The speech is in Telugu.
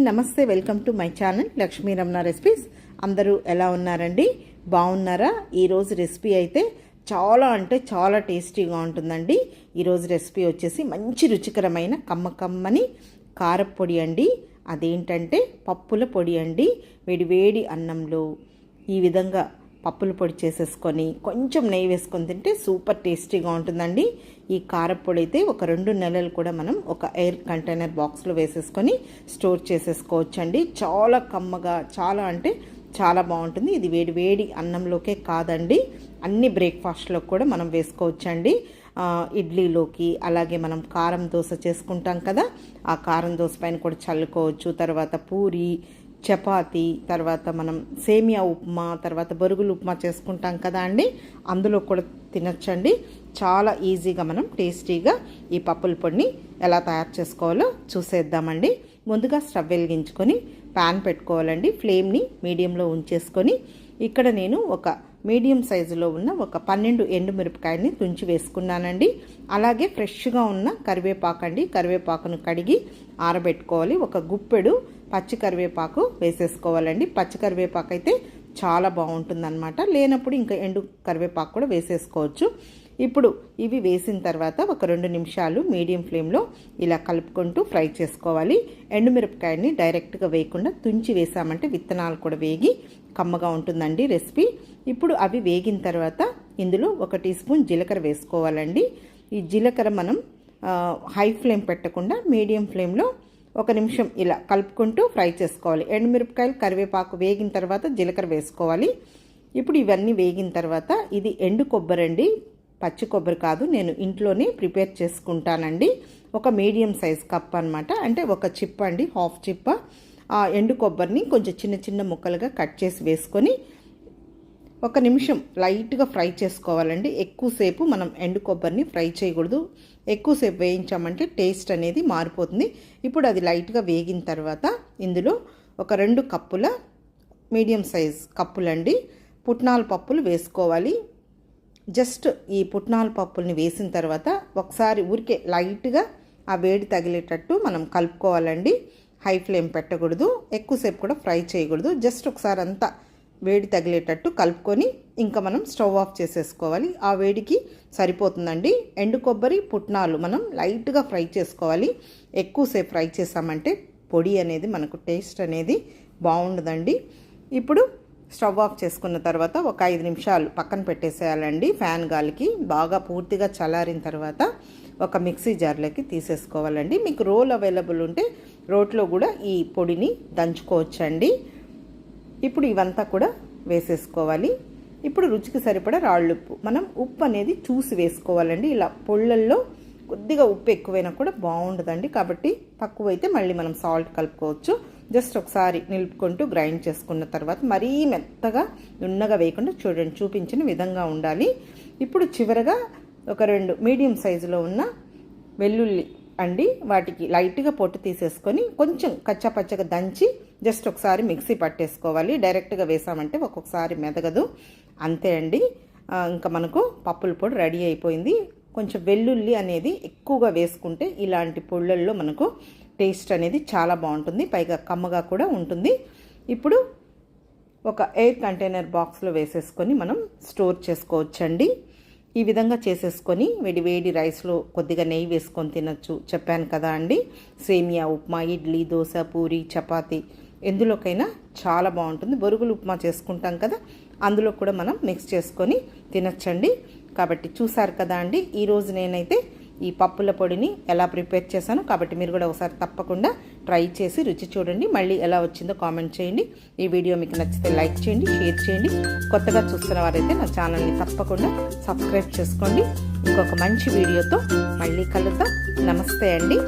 నమస్తే, welcome to my channel Lakshmi Ramana recipes. అందరూ ఎలా ఉన్నారండి? బాగున్నారా? ఈరోజు రెసిపీ అయితే చాలా అంటే చాలా టేస్టీగా ఉంటుందండి. ఈరోజు రెసిపీ వచ్చేసి మంచి రుచికరమైన కమ్మని కారపొడి అండి. అదేంటంటే పప్పుల పొడి అండి. వేడి అన్నంలో ఈ విధంగా పప్పుల పొడి చేసేసుకొని కొంచెం నెయ్యి వేసుకొని తింటే సూపర్ టేస్టీగా ఉంటుందండి. ఈ కారపొడి అయితే ఒక 2 నెలలు కూడా మనం ఒక ఎయిర్ కంటైనర్ బాక్స్లో వేసేసుకొని స్టోర్ చేసేసుకోవచ్చండి. చాలా కమ్మగా చాలా అంటే చాలా బాగుంటుంది. ఇది వేడి అన్నంలోకే కాదండి, అన్ని బ్రేక్ఫాస్ట్లో కూడా మనం వేసుకోవచ్చండి. ఇడ్లీలోకి, అలాగే మనం కారం దోశ చేసుకుంటాం కదా, ఆ కారం దోశ పైన కూడా చల్లుకోవచ్చు. తర్వాత పూరి, చపాతి, తర్వాత మనం సేమియా ఉప్మా, తర్వాత బొరుగులు ఉప్మా చేసుకుంటాం కదా అండి, అందులో కూడా తినచ్చండి. చాలా ఈజీగా మనం టేస్టీగా ఈ పప్పుల పొడిని ఎలా తయారు చేసుకోవాలో చూసేద్దామండి. ముందుగా స్టవ్ వెలిగించుకొని ప్యాన్ పెట్టుకోవాలండి. ఫ్లేమ్ని మీడియంలో ఉంచేసుకొని ఇక్కడ నేను ఒక మీడియం సైజులో ఉన్న ఒక 12 ఎండుమిరపకాయలని తుంచి వేసుకున్నానండి. అలాగే ఫ్రెష్గా ఉన్న కరివేపాకు అండి. కరివేపాకును కడిగి ఆరబెట్టుకోవాలి. ఒక గుప్పెడు పచ్చి కరివేపాకు వేసేసుకోవాలండి. పచ్చి కరివేపాకు అయితే చాలా బాగుంటుందన్నమాట. లేనప్పుడు ఇంకా ఎండు కరివేపాకు కూడా వేసేసుకోవచ్చు. ఇప్పుడు ఇవి వేసిన తర్వాత ఒక 2 నిమిషాలు మీడియం ఫ్లేమ్లో ఇలా కలుపుకుంటూ ఫ్రై చేసుకోవాలి. ఎండుమిరపకాయని డైరెక్ట్గా వేయకుండా తుంచి వేసామంటే విత్తనాలు కూడా వేగి కమ్మగా ఉంటుందండి రెసిపీ. ఇప్పుడు అవి వేగిన తర్వాత ఇందులో 1 టీ స్పూన్ జీలకర్ర వేసుకోవాలండి. ఈ జీలకర్ర మనం హై ఫ్లేమ్ పెట్టకుండా మీడియం ఫ్లేమ్లో 1 నిమిషం ఇలా కలుపుకుంటూ ఫ్రై చేసుకోవాలి. ఎండుమిరపకాయలు, కరివేపాకు వేగిన తర్వాత జీలకర్ర వేసుకోవాలి. ఇప్పుడు ఇవన్నీ వేగిన తర్వాత ఇది ఎండు కొబ్బరి అండి, పచ్చి కొబ్బరి కాదు. నేను ఇంట్లోనే ప్రిపేర్ చేసుకుంటానండి. ఒక మీడియం సైజ్ కప్ అనమాట, అంటే ఒక చిప్ప అండి, హాఫ్ చిప్ప. ఆ ఎండు కొబ్బరిని కొంచెం చిన్న ముక్కలుగా కట్ చేసి వేసుకొని 1 నిమిషం లైట్గా ఫ్రై చేసుకోవాలండి. ఎక్కువసేపు మనం ఎండు కొబ్బరిని ఫ్రై చేయకూడదు. ఎక్కువసేపు వేయించామంటే టేస్ట్ అనేది మారిపోతుంది. ఇప్పుడు అది లైట్గా వేగిన తర్వాత ఇందులో ఒక 2 కప్పుల మీడియం సైజ్ కప్పులండి పుట్నాల పప్పులు వేసుకోవాలి. జస్ట్ ఈ పుట్నాల పప్పుల్ని వేసిన తర్వాత ఒకసారి ఊరికే లైట్గా ఆ వేడి తగిలేటట్టు మనం కలుపుకోవాలండి. హై ఫ్లేమ్ పెట్టకూడదు, ఎక్కువసేపు కూడా ఫ్రై చేయకూడదు. జస్ట్ ఒకసారి అంతా వేడి తగిలేటట్టు కలుపుకొని ఇంకా మనం స్టవ్ ఆఫ్ చేసేసుకోవాలి. ఆ వేడికి సరిపోతుందండి. ఎండు కొబ్బరి, పుట్నాలు మనం లైట్గా ఫ్రై చేసుకోవాలి. ఎక్కువసేపు ఫ్రై చేసామంటే పొడి అనేది మనకు టేస్ట్ అనేది బాగుండదండి. ఇప్పుడు స్టవ్ ఆఫ్ చేసుకున్న తర్వాత ఒక 5 నిమిషాలు పక్కన పెట్టేసేయాలండి. ఫ్యాన్ గాలికి బాగా పూర్తిగా చల్లారిన తర్వాత ఒక మిక్సీ జార్లోకి తీసేసుకోవాలండి. మీకు రోల్ అవైలబుల్ ఉంటే రోట్లో కూడా ఈ పొడిని దంచుకోవచ్చండి. ఇప్పుడు ఇవంతా కూడా వేసేసుకోవాలి. ఇప్పుడు రుచికి సరిపడా రాళ్ళుప్పు, మనం ఉప్పు అనేది చూసి వేసుకోవాలండి. ఇలా పొళ్ళల్లో కొద్దిగా ఉప్పు ఎక్కువైనా కూడా బాగుండదండి, కాబట్టి తక్కువైతే మళ్ళీ మనం సాల్ట్ కలుపుకోవచ్చు. జస్ట్ ఒకసారి నిలుపుకుంటూ గ్రైండ్ చేసుకున్న తర్వాత మరీ మెత్తగా నున్నగా వేయకుండా చూడండి, చూపించిన విధంగా ఉండాలి. ఇప్పుడు చివరగా ఒక 2 మీడియం సైజులో ఉన్న వెల్లుల్లి అండి, వాటికి లైట్గా పొట్టు తీసేసుకొని కొంచెం కచ్చాపచ్చగా దంచి జస్ట్ ఒకసారి మిక్సీ పట్టేసుకోవాలి. డైరెక్ట్గా వేసామంటే ఒక్కొక్కసారి మెదగదు. అంతే అండి, ఇంకా మనకు పప్పుల పొడి రెడీ అయిపోయింది. కొంచెం వెల్లుల్లి అనేది ఎక్కువగా వేసుకుంటే ఇలాంటి పొళ్ళల్లో మనకు టేస్ట్ అనేది చాలా బాగుంటుంది, పైగా కమ్మగా కూడా ఉంటుంది. ఇప్పుడు ఒక ఎయిర్ కంటైనర్ బాక్స్లో వేసేసుకొని మనం స్టోర్ చేసుకోవచ్చండి. ఈ విధంగా చేసేసుకొని వేడి రైస్లో కొద్దిగా నెయ్యి వేసుకొని తినచ్చు. చెప్పాను కదా అండి, సేమియా ఉప్మా, ఇడ్లీ, దోశ, పూరి, చపాతి ఎందులోకైనా చాలా బాగుంటుంది. బొరుగులు ఉప్మా చేసుకుంటాం కదా, అందులో కూడా మనం మిక్స్ చేసుకొని తినచ్చండి. కాబట్టి చూసారు కదా అండి, ఈరోజు నేనైతే ఈ పప్పుల పొడిని ఎలా ప్రిపేర్ చేశాను. కాబట్టి మీరు కూడా ఒకసారి తప్పకుండా ట్రై చేసి రుచి చూడండి. మళ్ళీ ఎలా వచ్చిందో కామెంట్ చేయండి. ఈ వీడియో మీకు నచ్చితే లైక్ చేయండి, షేర్ చేయండి. కొత్తగా చూస్తున్న వారైతే నా ఛానల్ని తప్పకుండా సబ్స్క్రైబ్ చేసుకోండి. ఇంకొక మంచి వీడియోతో మళ్ళీ కలుద్దాం. నమస్తే అండి.